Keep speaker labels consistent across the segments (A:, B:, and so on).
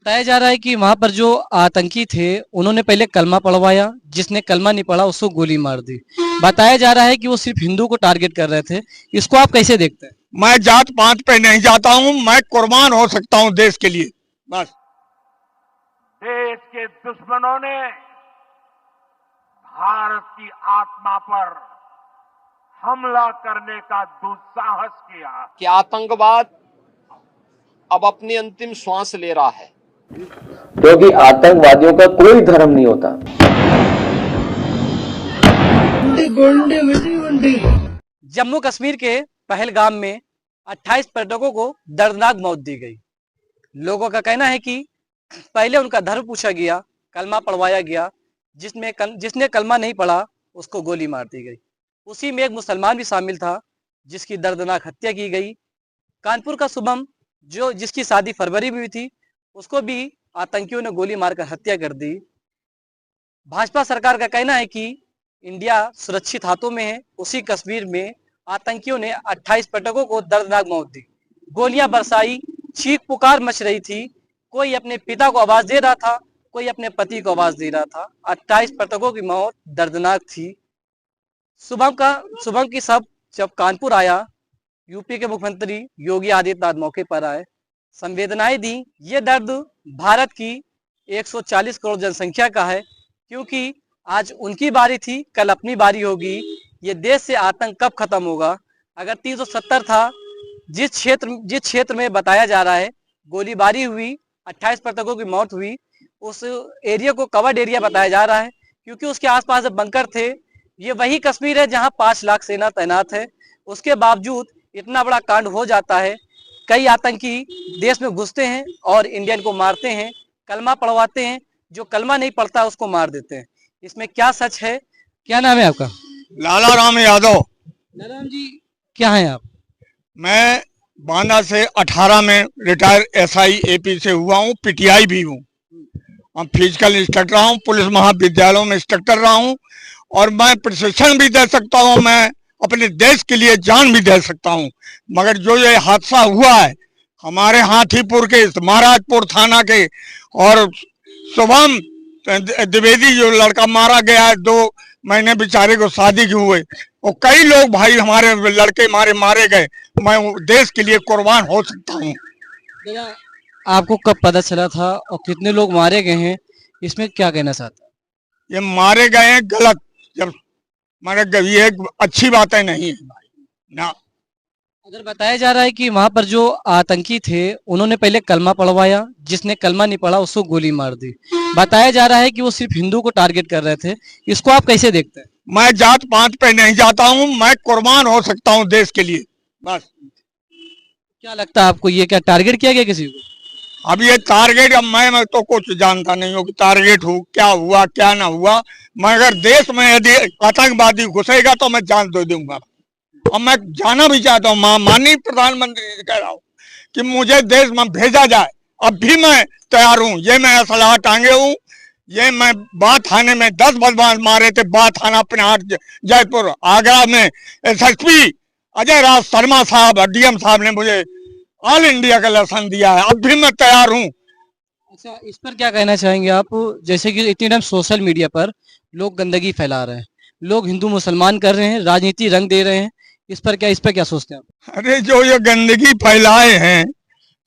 A: बताया जा रहा है कि वहां पर जो आतंकी थे उन्होंने पहले कलमा पढ़वाया, जिसने कलमा नहीं पढ़ा उसको गोली मार दी। बताया जा रहा है कि वो सिर्फ हिंदू को टारगेट कर रहे थे। इसको आप कैसे देखते हैं?
B: मैं जात पात पे नहीं जाता हूं, मैं कुर्बान हो सकता हूं देश के लिए। बस
C: देश के दुश्मनों ने भारत की आत्मा पर हमला करने का दुस्साहस किया
D: कि आतंकवाद अब अपनी अंतिम श्वास ले रहा है,
E: क्योंकि आतंकवादियों का कोई धर्म नहीं होता।
A: जम्मू कश्मीर के पहलगाम में 28 पर्यटकों को दर्दनाक मौत दी गई। लोगों का कहना है कि पहले उनका धर्म पूछा गया, कलमा पढ़वाया गया, जिसने कलमा नहीं पढ़ा उसको गोली मार दी गई। उसी में एक मुसलमान भी शामिल था जिसकी दर्दनाक हत्या की गई। कानपुर का शुभम जिसकी शादी फरवरी में हुई थी, उसको भी आतंकियों ने गोली मारकर हत्या कर दी। भाजपा सरकार का कहना है कि इंडिया सुरक्षित हाथों में है। उसी कश्मीर में आतंकियों ने 28 पर्यटकों को दर्दनाक मौत दी। गोलियां बरसाई, चीख पुकार मच रही थी। कोई अपने पिता को आवाज दे रहा था, कोई अपने पति को आवाज दे रहा था। 28 पर्यटकों की मौत दर्दनाक थी। शुभम की शव जब कानपुर आया, यूपी के मुख्यमंत्री योगी आदित्यनाथ मौके पर आए, संवेदनाएं दी। ये दर्द भारत की 140 करोड़ जनसंख्या का है, क्योंकि आज उनकी बारी थी, कल अपनी बारी होगी। ये देश से आतंक कब खत्म होगा? अगर 370 था, जिस क्षेत्र में बताया जा रहा है गोलीबारी हुई, 28 पर्यटकों की मौत हुई, उस एरिया को कवर्ड एरिया बताया जा रहा है, क्योंकि उसके आसपास बंकर थे। ये वही कश्मीर है जहां 5 लाख सेना तैनात है। उसके बावजूद इतना बड़ा कांड हो जाता है। कई आतंकी देश में घुसते हैं और इंडियन को मारते हैं, कलमा पढ़वाते हैं। जो कलमा नहीं पढ़ता उसको मार देते हैं। इसमें क्या सच है? क्या नाम है आपका?
B: लाला राम यादव।
A: लाला राम जी, क्या है आप?
B: मैं बांदा से 18 में रिटायर एसआई एपी से हुआ हूँ, पीटीआई भी हूँ। हम फिजिकल इंस्ट्रक्टर रहा हूँ, पुलिस महाविद्यालयों में इंस्ट्रक्टर रहा हूँ, और मैं प्रशिक्षण भी दे सकता हूँ। मैं अपने देश के लिए जान भी दे सकता हूँ। मगर जो ये हादसा हुआ है हमारे हाथीपुर के महाराजपुर थाना के, और शुभम द्विवेदी जो लड़का मारा गया है, 2 महीने बेचारे को शादी के हुए, और कई लोग भाई हमारे लड़के मारे गए। मैं देश के लिए कुर्बान हो सकता हूँ।
A: आपको कब पता चला था और कितने लोग मारे गए हैं, इसमें क्या कहना चाहते हैं?
B: ये मारे गए हैं गलत, जब मारे गए, ये अच्छी बातें नहीं है भाई ना।
A: अगर बताया जा रहा है कि वहां पर जो आतंकी थे उन्होंने पहले कलमा पढ़वाया, जिसने कलमा नहीं पढ़ा उसको गोली मार दी। बताया जा रहा है कि वो सिर्फ हिंदू को टारगेट कर रहे थे। इसको आप कैसे देखते हैं?
B: मैं जात पात पे नहीं जाता हूँ, मैं कुर्बान हो सकता हूँ देश के लिए। बस
A: क्या लगता है आपको, ये क्या टारगेट किया गया किसी को?
B: अब ये टारगेट, अब मैं तो कुछ जानता नहीं हूँ कि टारगेट हो क्या हुआ क्या ना हुआ, मगर देश में यदि आतंकवादी घुसेगा तो मैं जान दे दूंगा। और मैं जाना भी चाहता हूँ, माननीय प्रधानमंत्री से कह रहा हूँ कि मुझे देश में भेजा जाए। अब भी मैं तैयार हूँ। ये मैं असलाह टांगे हूँ। ये मैं बात थाने में 10 बदमाश मारे थे, बात थाना अपने जयपुर आगरा में एसएसपी अजय राज शर्मा साहब, डीएम साहब ने मुझे ऑल इंडिया का लाइसेंस दिया है। अब भी मैं तैयार हूँ।
A: अच्छा, इस पर क्या कहना चाहेंगे आप? जैसे कि इतनी टाइम सोशल मीडिया पर लोग गंदगी फैला रहे हैं, लोग हिंदू मुसलमान कर रहे हैं, राजनीति रंग दे रहे हैं, इस पर क्या सोचते हैं आप?
B: अरे जो ये गंदगी फैलाए हैं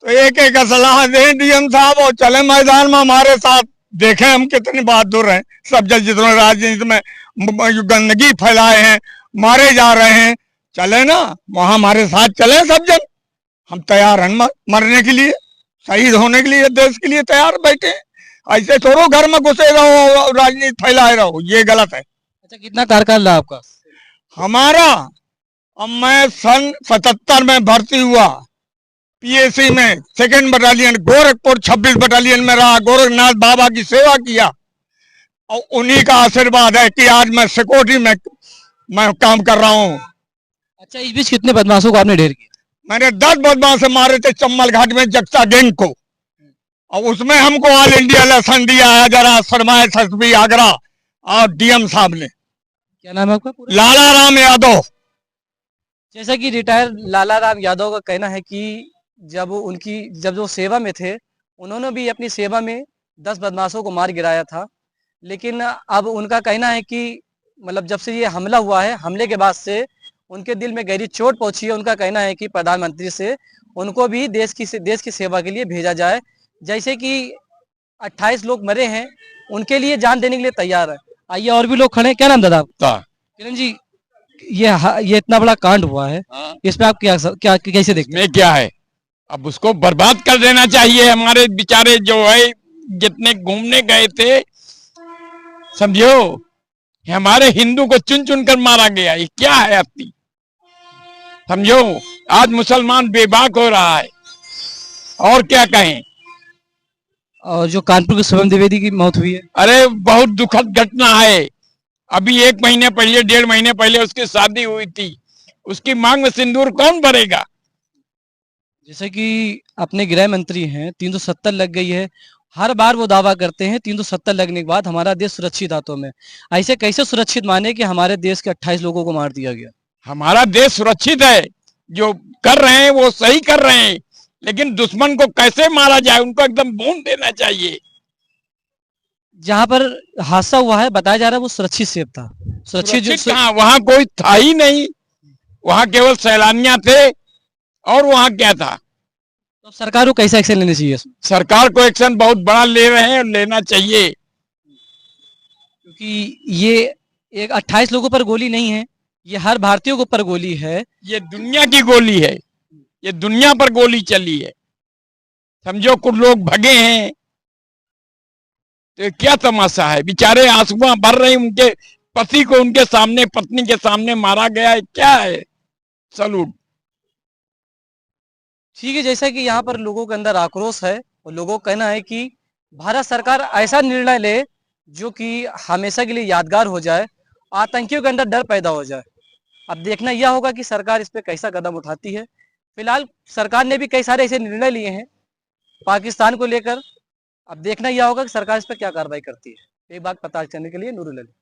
B: तो एक सलाह दें डीएम साहब, और चले मैदान में हमारे साथ, देखें हम कितनी बहादुर हैं। सब जितने राजनीति में गंदगी फैलाए हैं, मारे जा रहे हैं, चले ना वहां हमारे साथ चले सब जन। हम तैयार हैं मरने के लिए, शहीद होने के लिए, देश के लिए तैयार बैठे। ऐसे थोड़ो घर में घुसे रहो, राजनीति फैलाए रहो, ये गलत है।
A: अच्छा, कितना कार्यकाल रहा आपका?
B: हमारा, अब मैं सन 77 में भर्ती हुआ पीएसी में, 2nd बटालियन गोरखपुर 26 बटालियन में रहा, गोरखनाथ बाबा की सेवा किया, और उन्हीं का आशीर्वाद है कि आज मैं सिक्योरिटी में मैं काम कर रहा हूँ।
A: अच्छा, इस बीच कितने बदमाशों को आपने ढेर किया?
B: मैंने 10 बदमाश मारे थे चम्बल घाट में जक्सा गैंग को, और उसमें हमको ऑल इंडिया लाइसेंस दिया है जरा शर्मा एसएसपी आगरा और डीएम साहब ने।
A: क्या नाम है आपका पूरा?
B: लाला राम यादव।
A: जैसा कि रिटायर लाला राम यादव का कहना है कि जब वो सेवा में थे, उन्होंने भी अपनी सेवा में 10 बदमाशों को मार गिराया था। लेकिन अब उनका कहना है कि मतलब जब से ये हमला हुआ है, हमले के बाद से उनके दिल में गहरी चोट पहुंची है। उनका कहना है कि प्रधानमंत्री से उनको भी देश की सेवा के लिए भेजा जाए। जैसे कि 28 लोग मरे हैं, उनके लिए जान देने के लिए तैयार है। आइए और भी लोग खड़े हैं। क्या नाम दादा आपका? किरण जी, ये इतना बड़ा कांड हुआ है, इसमें आप क्या कैसे देखते हैं?
F: में क्या है, अब उसको बर्बाद कर देना चाहिए। हमारे बेचारे जो है जितने घूमने गए थे, समझो, हमारे हिंदू को चुन चुन कर मारा गया। ये क्या है अपनी, समझो, आज मुसलमान बेबाक हो रहा है, और क्या कहें।
A: और जो कानपुर के शुभम द्विवेदी की मौत हुई है,
F: अरे बहुत दुखद घटना है। अभी 1 महीने पहले, 1.5 महीने पहले उसकी शादी हुई थी। उसकी मांग में सिंदूर कौन भरेगा?
A: जैसे कि अपने गृह मंत्री हैं, 370 लग गई है। हर बार वो दावा करते हैं 370 लगने के बाद हमारा देश सुरक्षित हाथों में। ऐसे कैसे सुरक्षित माने कि हमारे देश के 28 लोगों को मार दिया गया?
F: हमारा देश सुरक्षित है, जो कर रहे हैं वो सही कर रहे हैं, लेकिन दुश्मन को कैसे मारा जाए, उनको एकदम भून देना चाहिए।
A: जहां पर हादसा हुआ है, बताया जा रहा है वो सुरक्षित सेफ था।
F: सुरक्षित कहाँ, वहां कोई था ही नहीं, वहां केवल सैलानियां थे। और वहां क्या था?
A: तो सरकार को कैसा एक्शन लेना चाहिए इसमें?
F: सरकार को एक्शन बहुत बड़ा ले रहे हैं और लेना चाहिए।
A: क्योंकि ये एक 28 लोगों पर गोली नहीं है, ये हर भारतीय के ऊपर गोली है।
F: ये दुनिया की गोली है, ये दुनिया पर गोली चली है। समझो, कुछ लोग भगे हैं, तो ये क्या तमाशा है? बेचारे आंसुआं भर रहे हैं, उनके पति को उनके सामने, पत्नी के सामने मारा गया है। क्या है? सलूट।
A: ठीक है, जैसा कि यहाँ पर लोगों के अंदर आक्रोश है और लोगों का कहना है कि भारत सरकार ऐसा निर्णय ले जो कि हमेशा के लिए यादगार हो जाए, आतंकियों के अंदर डर पैदा हो जाए। अब देखना यह होगा कि सरकार इस पे कैसा कदम उठाती है। फिलहाल सरकार ने भी कई सारे ऐसे निर्णय लिए हैं पाकिस्तान को लेकर। अब देखना यह होगा कि सरकार इस पर क्या कार्रवाई करती है। एक बात पता चलने के लिए नूरुल अली।